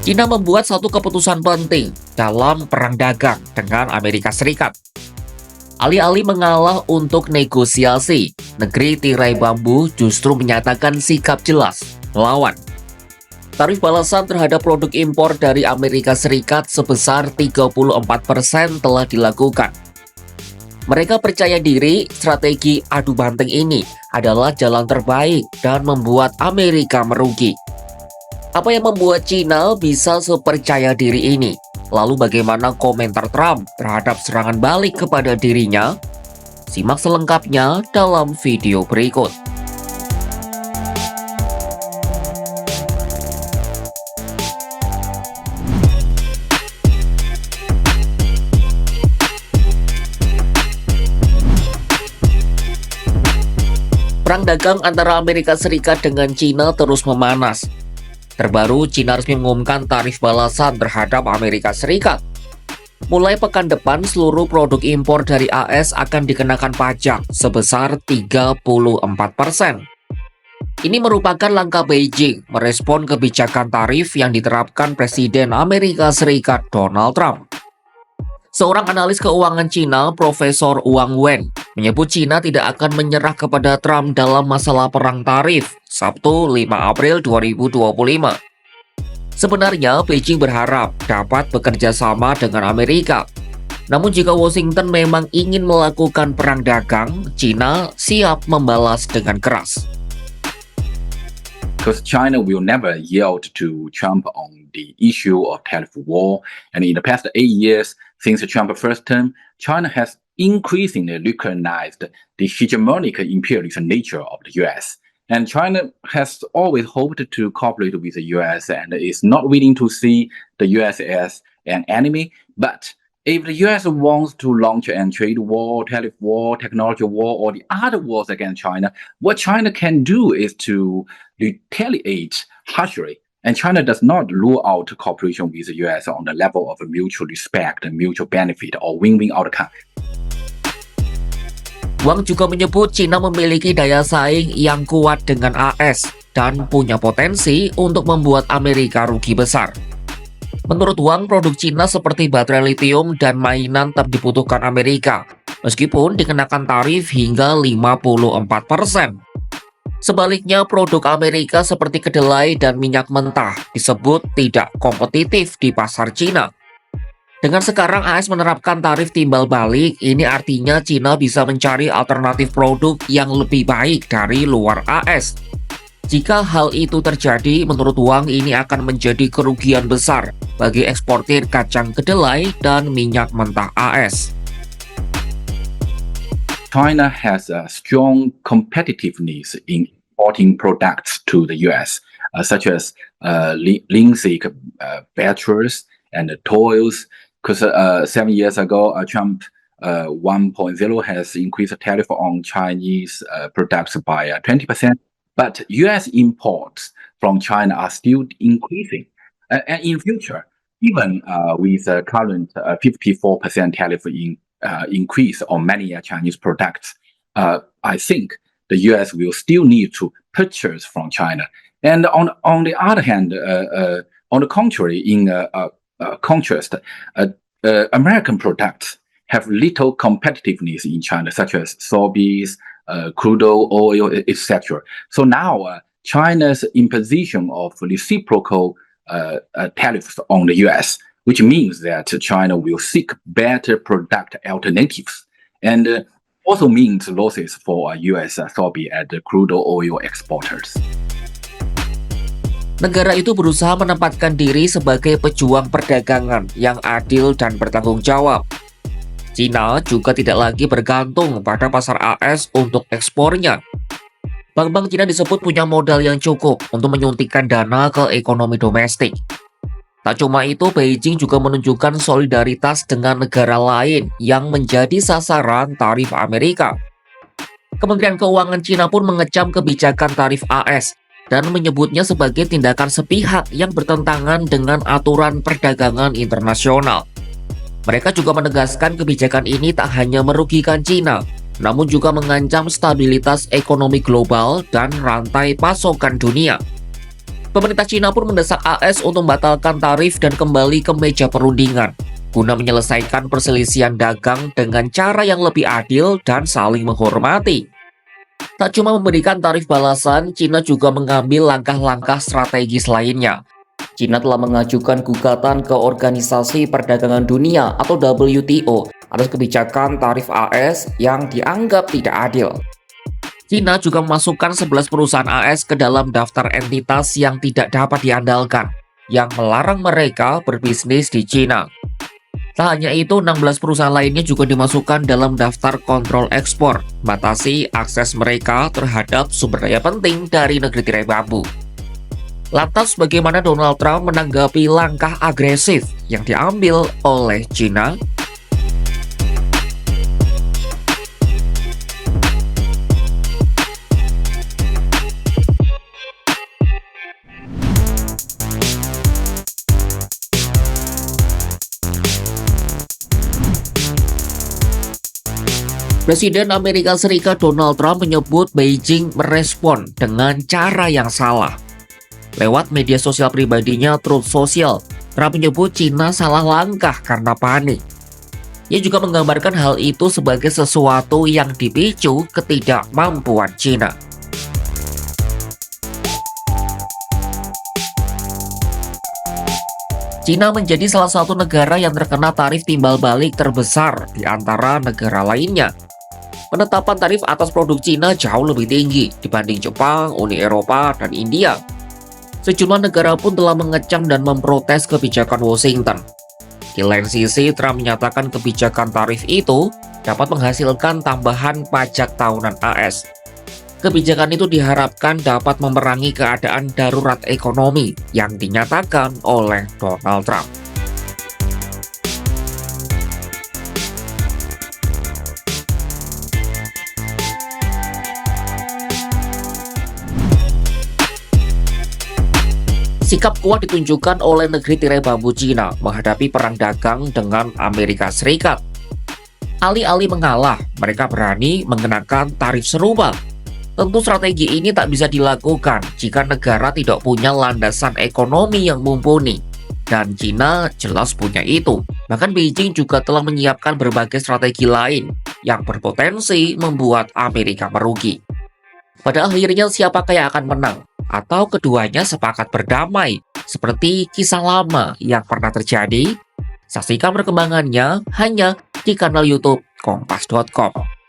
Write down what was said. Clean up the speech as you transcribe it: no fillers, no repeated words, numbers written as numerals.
China membuat satu keputusan penting dalam perang dagang dengan Amerika Serikat. Alih-alih mengalah untuk negosiasi, negeri tirai bambu justru menyatakan sikap jelas melawan. Tarif balasan terhadap produk impor dari Amerika Serikat sebesar 34% telah dilakukan. Mereka percaya diri strategi adu banteng ini adalah jalan terbaik dan membuat Amerika merugi. Apa yang membuat China bisa sepercaya diri ini? Lalu bagaimana komentar Trump terhadap serangan balik kepada dirinya? Simak selengkapnya dalam video berikut. Perang dagang antara Amerika Serikat dengan China terus memanas. Terbaru, China resmi mengumumkan tarif balasan terhadap Amerika Serikat. Mulai pekan depan, seluruh produk impor dari AS akan dikenakan pajak sebesar 34%. Ini merupakan langkah Beijing merespon kebijakan tarif yang diterapkan Presiden Amerika Serikat Donald Trump. Seorang analis keuangan China, Profesor Wang Wen, menyebut China tidak akan menyerah kepada Trump dalam masalah perang tarif, Sabtu 5 April 2025. Sebenarnya, Beijing berharap dapat bekerja sama dengan Amerika. Namun jika Washington memang ingin melakukan perang dagang, China siap membalas dengan keras. Because China will never yield to Trump on the issue of tariff war. And in the past 8 years, since Trump's first term, China has increasingly recognized the hegemonic imperialist nature of the US. And China has always hoped to cooperate with the US and is not willing to see the US as an enemy. But if the US wants to launch a trade war, tariff war, technology war, or the other wars against China, what China can do is to retaliate harshly. And China does not rule out cooperation with the US on the level of mutual respect, mutual benefit, or win-win outcome. Wang juga menyebut China memiliki daya saing yang kuat dengan AS dan punya potensi untuk membuat Amerika rugi besar. Menurut Wang, produk China seperti baterai lithium dan mainan tetap dibutuhkan Amerika, meskipun dikenakan tarif hingga 54%. Sebaliknya, produk Amerika seperti kedelai dan minyak mentah disebut tidak kompetitif di pasar China. Dengan sekarang AS menerapkan tarif timbal balik, ini artinya China bisa mencari alternatif produk yang lebih baik dari luar AS. Jika hal itu terjadi, menurut Wang ini akan menjadi kerugian besar bagi eksportir kacang kedelai dan minyak mentah AS. China has a strong competitiveness in importing products to the US, such as linseed batteries and toys. Because 7 years ago, Trump 1.0 has increased the tariff on Chinese products by 20%. But US imports from China are still increasing. And in future, even with the current 54% tariff increase on many Chinese products, I think the US will still need to purchase from China. And on the other hand, on the contrary, in contrast, American products have little competitiveness in China, such as soybeans, crude oil, etc. So now China's imposition of reciprocal tariffs on the US, which means that China will seek better product alternatives, and also means losses for US soybean and crude oil exporters. Negara itu berusaha menempatkan diri sebagai pejuang perdagangan yang adil dan bertanggung jawab. China juga tidak lagi bergantung pada pasar AS untuk ekspornya. Bank-bank China disebut punya modal yang cukup untuk menyuntikkan dana ke ekonomi domestik. Tak cuma itu, Beijing juga menunjukkan solidaritas dengan negara lain yang menjadi sasaran tarif Amerika. Kementerian Keuangan China pun mengecam kebijakan tarif AS dan menyebutnya sebagai tindakan sepihak yang bertentangan dengan aturan perdagangan internasional. Mereka juga menegaskan kebijakan ini tak hanya merugikan China, namun juga mengancam stabilitas ekonomi global dan rantai pasokan dunia. Pemerintah Cina pun mendesak AS untuk membatalkan tarif dan kembali ke meja perundingan guna menyelesaikan perselisihan dagang dengan cara yang lebih adil dan saling menghormati. Tak cuma memberikan tarif balasan, Cina juga mengambil langkah-langkah strategis lainnya. Cina telah mengajukan gugatan ke Organisasi Perdagangan Dunia atau WTO atas kebijakan tarif AS yang dianggap tidak adil. Cina juga memasukkan 11 perusahaan AS ke dalam daftar entitas yang tidak dapat diandalkan, yang melarang mereka berbisnis di Cina. Tak hanya itu, 16 perusahaan lainnya juga dimasukkan dalam daftar kontrol ekspor, batasi akses mereka terhadap sumber daya penting dari negeri tirai bambu. Lantas bagaimana Donald Trump menanggapi langkah agresif yang diambil oleh Cina? Presiden Amerika Serikat Donald Trump menyebut Beijing merespon dengan cara yang salah. Lewat media sosial pribadinya Truth Social, Trump menyebut Cina salah langkah karena panik. Ia juga menggambarkan hal itu sebagai sesuatu yang dipicu ketidakmampuan Cina. Cina menjadi salah satu negara yang terkena tarif timbal balik terbesar di antara negara lainnya. Penetapan tarif atas produk Cina jauh lebih tinggi dibanding Jepang, Uni Eropa, dan India. Sejumlah negara pun telah mengecam dan memprotes kebijakan Washington. Di lain sisi, Trump menyatakan kebijakan tarif itu dapat menghasilkan tambahan pajak tahunan AS. Kebijakan itu diharapkan dapat memerangi keadaan darurat ekonomi yang dinyatakan oleh Donald Trump. Sikap kuat ditunjukkan oleh negeri tirai bambu Cina menghadapi perang dagang dengan Amerika Serikat. Alih-alih mengalah, mereka berani mengenakan tarif serupa. Tentu strategi ini tak bisa dilakukan jika negara tidak punya landasan ekonomi yang mumpuni. Dan Cina jelas punya itu. Bahkan Beijing juga telah menyiapkan berbagai strategi lain yang berpotensi membuat Amerika merugi. Pada akhirnya siapakah yang akan menang? Atau keduanya sepakat berdamai, seperti kisah lama yang pernah terjadi? Saksikan perkembangannya hanya di kanal YouTube Kompas.com.